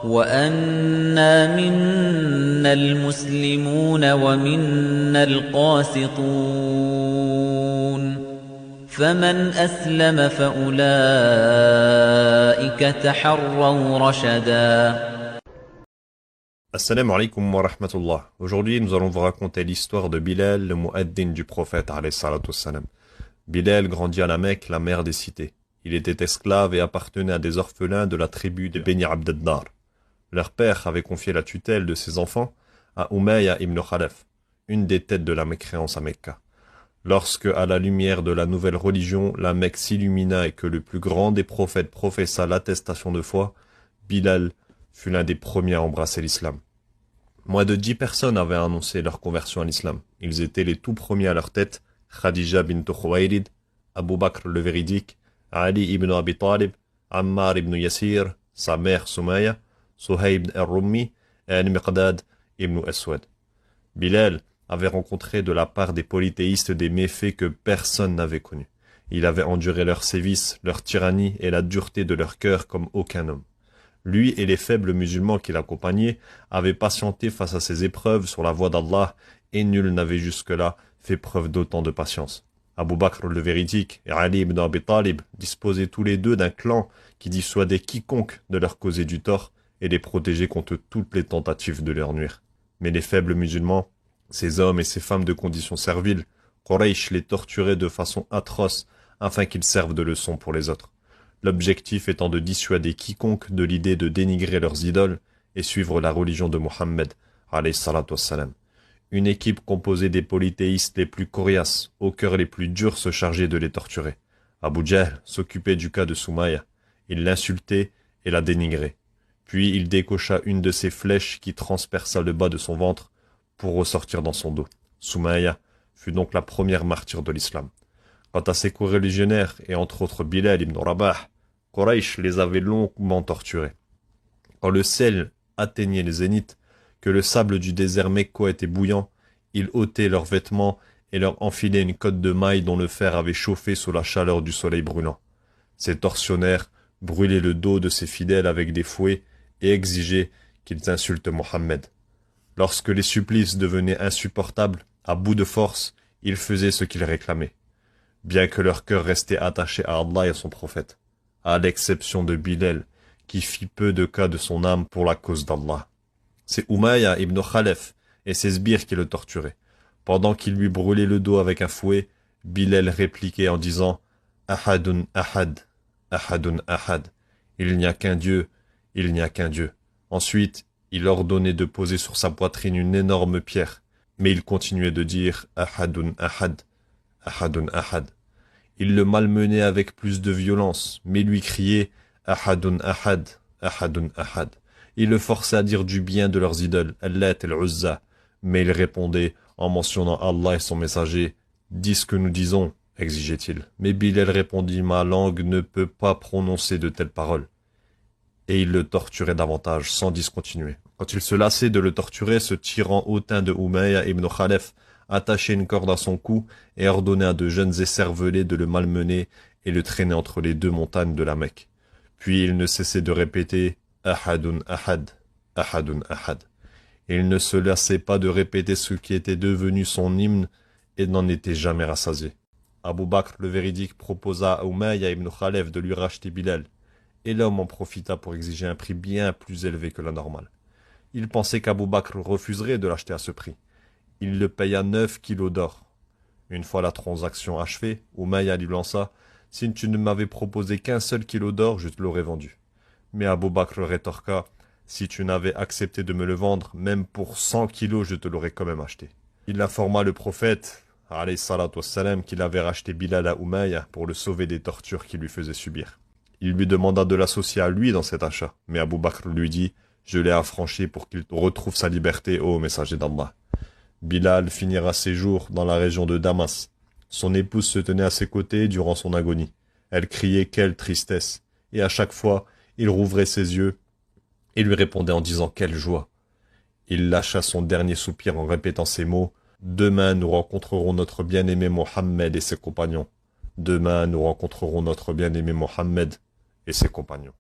وَأَنَّا مِنَّا الْمُسْلِمُونَ وَمِنَّا الْقَاسِطُونَ فَمَنْ أَسْلَمَ فَأُولَئِكَ تَحَرَّوْا رَشَدًا. Assalamu alaikum wa rahmatullah. Aujourd'hui, nous allons vous raconter l'histoire de Bilal, le mu'addin du prophète alayhi salatu wassalam. Bilal grandit à la Mecque, la mère des cités. Il était esclave et appartenait à des orphelins de la tribu des Beni Abd ad-Dar. Leur père avait confié la tutelle de ses enfants à Umayya ibn Khalaf, une des têtes de la mécréance à Mecca. Lorsque, à la lumière de la nouvelle religion, la Mecque s'illumina et que le plus grand des prophètes professa l'attestation de foi, Bilal fut l'un des premiers à embrasser l'islam. Moins de 10 personnes avaient annoncé leur conversion à l'islam. Ils étaient les tout premiers à leur tête, Khadija bint Khuwaylid, Abu Bakr le véridique, Ali ibn Abi Talib, Ammar ibn Yasir, sa mère Soumaïa, Suhayb al-Rummi et Al-Miqdad ibn Aswad. Bilal avait rencontré de la part des polythéistes des méfaits que personne n'avait connus. Il avait enduré leurs sévices, leur tyrannie et la dureté de leur cœur comme aucun homme. Lui et les faibles musulmans qui l'accompagnaient avaient patienté face à ces épreuves sur la voie d'Allah et nul n'avait jusque-là fait preuve d'autant de patience. Abu Bakr le véridique et Ali ibn Abi Talib disposaient tous les deux d'un clan qui dissuadait quiconque de leur causer du tort et les protégeait contre toutes les tentatives de leur nuire. Mais les faibles musulmans, ces hommes et ces femmes de condition servile, Quraysh les torturait de façon atroce afin qu'ils servent de leçon pour les autres. L'objectif étant de dissuader quiconque de l'idée de dénigrer leurs idoles et suivre la religion de Mohammed, alayhi salatu wassalam. Une équipe composée des polythéistes les plus coriaces, aux cœurs les plus durs se chargeait de les torturer. Abu Jahl s'occupait du cas de Soumaïa. Il l'insultait et la dénigrait. Puis il décocha une de ses flèches qui transperça le bas de son ventre pour ressortir dans son dos. Soumaïa fut donc la première martyre de l'islam. Quant à ses coreligionnaires, et entre autres Bilal ibn Rabah, Quraysh les avait longuement torturés. Quand le sel atteignait les zéniths, que le sable du désert mecquois était bouillant, ils ôtaient leurs vêtements et leur enfilaient une cotte de mailles dont le fer avait chauffé sous la chaleur du soleil brûlant. Ces tortionnaires brûlaient le dos de ses fidèles avec des fouets et exigeaient qu'ils insultent Mohammed. Lorsque les supplices devenaient insupportables, à bout de force, ils faisaient ce qu'ils réclamaient, bien que leur cœur restait attaché à Allah et à son prophète, à l'exception de Bilal, qui fit peu de cas de son âme pour la cause d'Allah. C'est Umayya ibn Khalaf et ses sbires qui le torturaient. Pendant qu'ils lui brûlaient le dos avec un fouet, Bilal répliquait en disant « Ahadun ahad, ahadun ahad » « Il n'y a qu'un Dieu, il n'y a qu'un Dieu ». Ensuite, il ordonnait de poser sur sa poitrine une énorme pierre, mais il continuait de dire « Ahadun ahad, ahadun ahad ». Il le malmenait avec plus de violence, mais lui criait « Ahadun ahad, ahadun ahad ». Il le forçait à dire du bien de leurs idoles, Allat et l'Uzza, mais il répondait en mentionnant Allah et son messager « Dis ce que nous disons », exigeait-il. Mais Bilal répondit « Ma langue ne peut pas prononcer de telles paroles ». Et il le torturait davantage, sans discontinuer. Quand il se lassait de le torturer, ce tyran hautain de Umayya ibn Khalaf attachait une corde à son cou et ordonnait à de jeunes écervelés de le malmener et le traîner entre les deux montagnes de la Mecque. Puis il ne cessait de répéter « Ahadun ahad, ahadun ahad ». Il ne se lassait pas de répéter ce qui était devenu son hymne et n'en était jamais rassasié. Abu Bakr le véridique proposa à Umayya ibn Khalaf de lui racheter Bilal, et l'homme en profita pour exiger un prix bien plus élevé que la normale. Il pensait qu'Abu Bakr refuserait de l'acheter à ce prix. Il le paya 9 kilos d'or. Une fois la transaction achevée, Umayya lui lança « Si tu ne m'avais proposé qu'un seul kilo d'or, je te l'aurais vendu. » Mais Abu Bakr rétorqua « Si tu n'avais accepté de me le vendre, même pour 100 kilos, je te l'aurais quand même acheté. » Il informa le prophète, alayhi salatu wassalam, qu'il avait racheté Bilal à Umayya pour le sauver des tortures qu'il lui faisait subir. Il lui demanda de l'associer à lui dans cet achat, mais Abu Bakr lui dit « Je l'ai affranchi pour qu'il retrouve sa liberté, ô messager d'Allah. » Bilal finira ses jours dans la région de Damas. Son épouse se tenait à ses côtés durant son agonie. Elle criait « Quelle tristesse !» Et à chaque fois, il rouvrait ses yeux et lui répondait en disant « Quelle joie !» Il lâcha son dernier soupir en répétant ces mots « Demain nous rencontrerons notre bien-aimé Mohammed et ses compagnons. Demain nous rencontrerons notre bien-aimé Mohammed et ses compagnons. »